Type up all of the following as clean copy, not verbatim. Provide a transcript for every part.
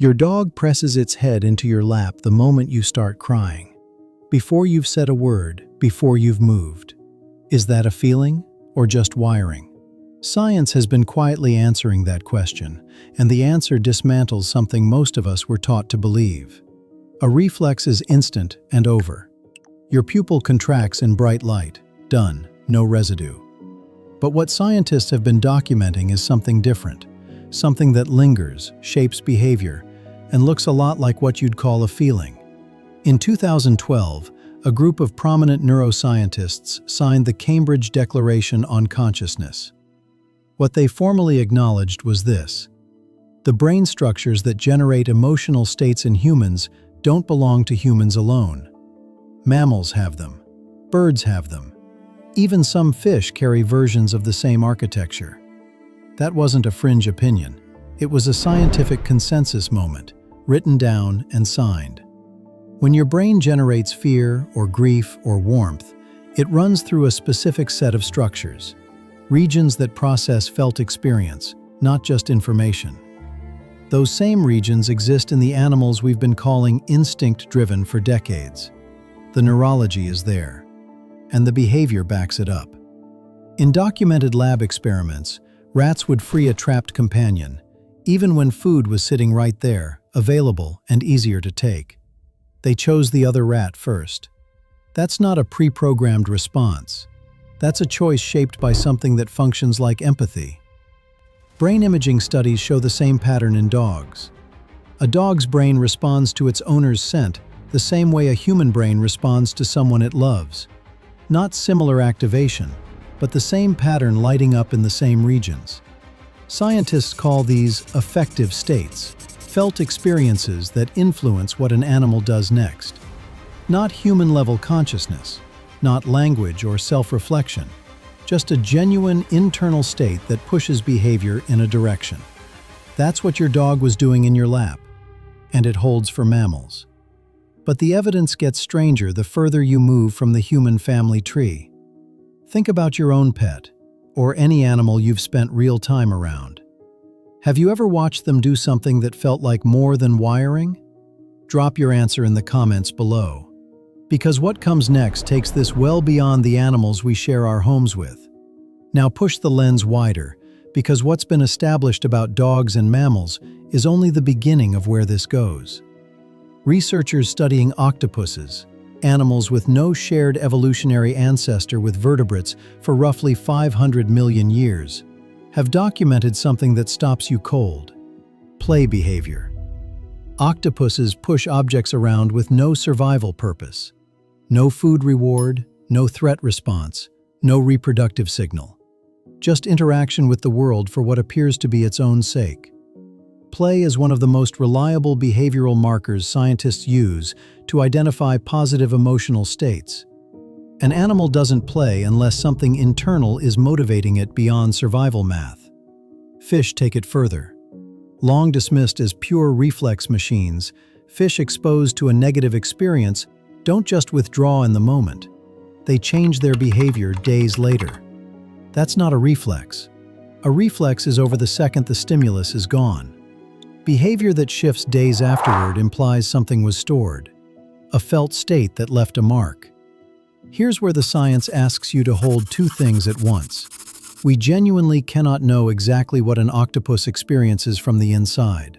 Your dog presses its head into your lap the moment you start crying. Before you've said a word, before you've moved. Is that a feeling or just wiring? Science has been quietly answering that question, and the answer dismantles something most of us were taught to believe. A reflex is instant and over. Your pupil contracts in bright light. Done. No residue. But what scientists have been documenting is something different, something that lingers, shapes behavior, and looks a lot like what you'd call a feeling. In 2012, a group of prominent neuroscientists signed the Cambridge Declaration on Consciousness. What they formally acknowledged was this: the brain structures that generate emotional states in humans don't belong to humans alone. Mammals have them. Birds have them. Even some fish carry versions of the same architecture. That wasn't a fringe opinion. It was a scientific consensus moment, written down and signed. When your brain generates fear or grief or warmth, it runs through a specific set of structures, regions that process felt experience, not just information. Those same regions exist in the animals we've been calling instinct-driven for decades. The neurology is there, and the behavior backs it up. In documented lab experiments, rats would free a trapped companion, even when food was sitting right there, available and easier to take. They chose the other rat first. That's not a pre-programmed response. That's a choice shaped by something that functions like empathy. Brain imaging studies show the same pattern in dogs. A dog's brain responds to its owner's scent the same way a human brain responds to someone it loves. Not similar activation, but the same pattern lighting up in the same regions. Scientists call these affective states, felt experiences that influence what an animal does next. Not human-level consciousness, not language or self-reflection, just a genuine internal state that pushes behavior in a direction. That's what your dog was doing in your lap, and it holds for mammals. But the evidence gets stranger the further you move from the human family tree. Think about your own pet, or any animal you've spent real time around. Have you ever watched them do something that felt like more than wiring? Drop your answer in the comments below. Because what comes next takes this well beyond the animals we share our homes with. Now push the lens wider, because what's been established about dogs and mammals is only the beginning of where this goes. Researchers studying octopuses, animals with no shared evolutionary ancestor with vertebrates for roughly 500 million years, have documented something that stops you cold: play behavior. Octopuses push objects around with no survival purpose. No food reward, no threat response, no reproductive signal. Just interaction with the world for what appears to be its own sake. Play is one of the most reliable behavioral markers scientists use to identify positive emotional states. An animal doesn't play unless something internal is motivating it beyond survival math. Fish take it further. Long dismissed as pure reflex machines, fish exposed to a negative experience don't just withdraw in the moment. They change their behavior days later. That's not a reflex. A reflex is over the second the stimulus is gone. Behavior that shifts days afterward implies something was stored, a felt state that left a mark. Here's where the science asks you to hold two things at once. We genuinely cannot know exactly what an octopus experiences from the inside.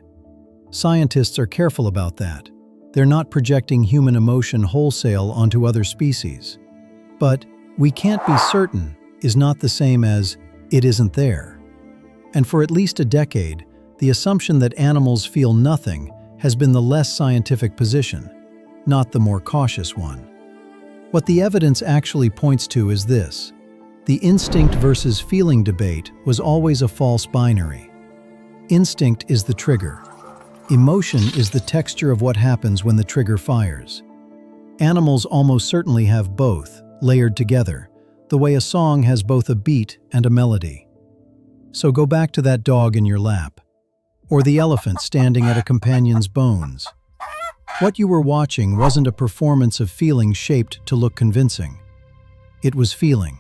Scientists are careful about that. They're not projecting human emotion wholesale onto other species. But "we can't be certain" is not the same as "it isn't there." And for at least a decade, the assumption that animals feel nothing has been the less scientific position, not the more cautious one. What the evidence actually points to is this: the instinct versus feeling debate was always a false binary. Instinct is the trigger. Emotion is the texture of what happens when the trigger fires. Animals almost certainly have both, layered together, the way a song has both a beat and a melody. So go back to that dog in your lap, or the elephant standing at a companion's bones. What you were watching wasn't a performance of feeling shaped to look convincing. It was feeling.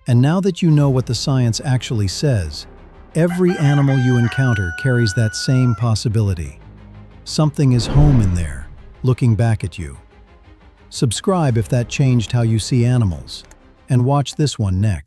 And now that you know what the science actually says, every animal you encounter carries that same possibility. Something is home in there, looking back at you. Subscribe if that changed how you see animals, and watch this one next.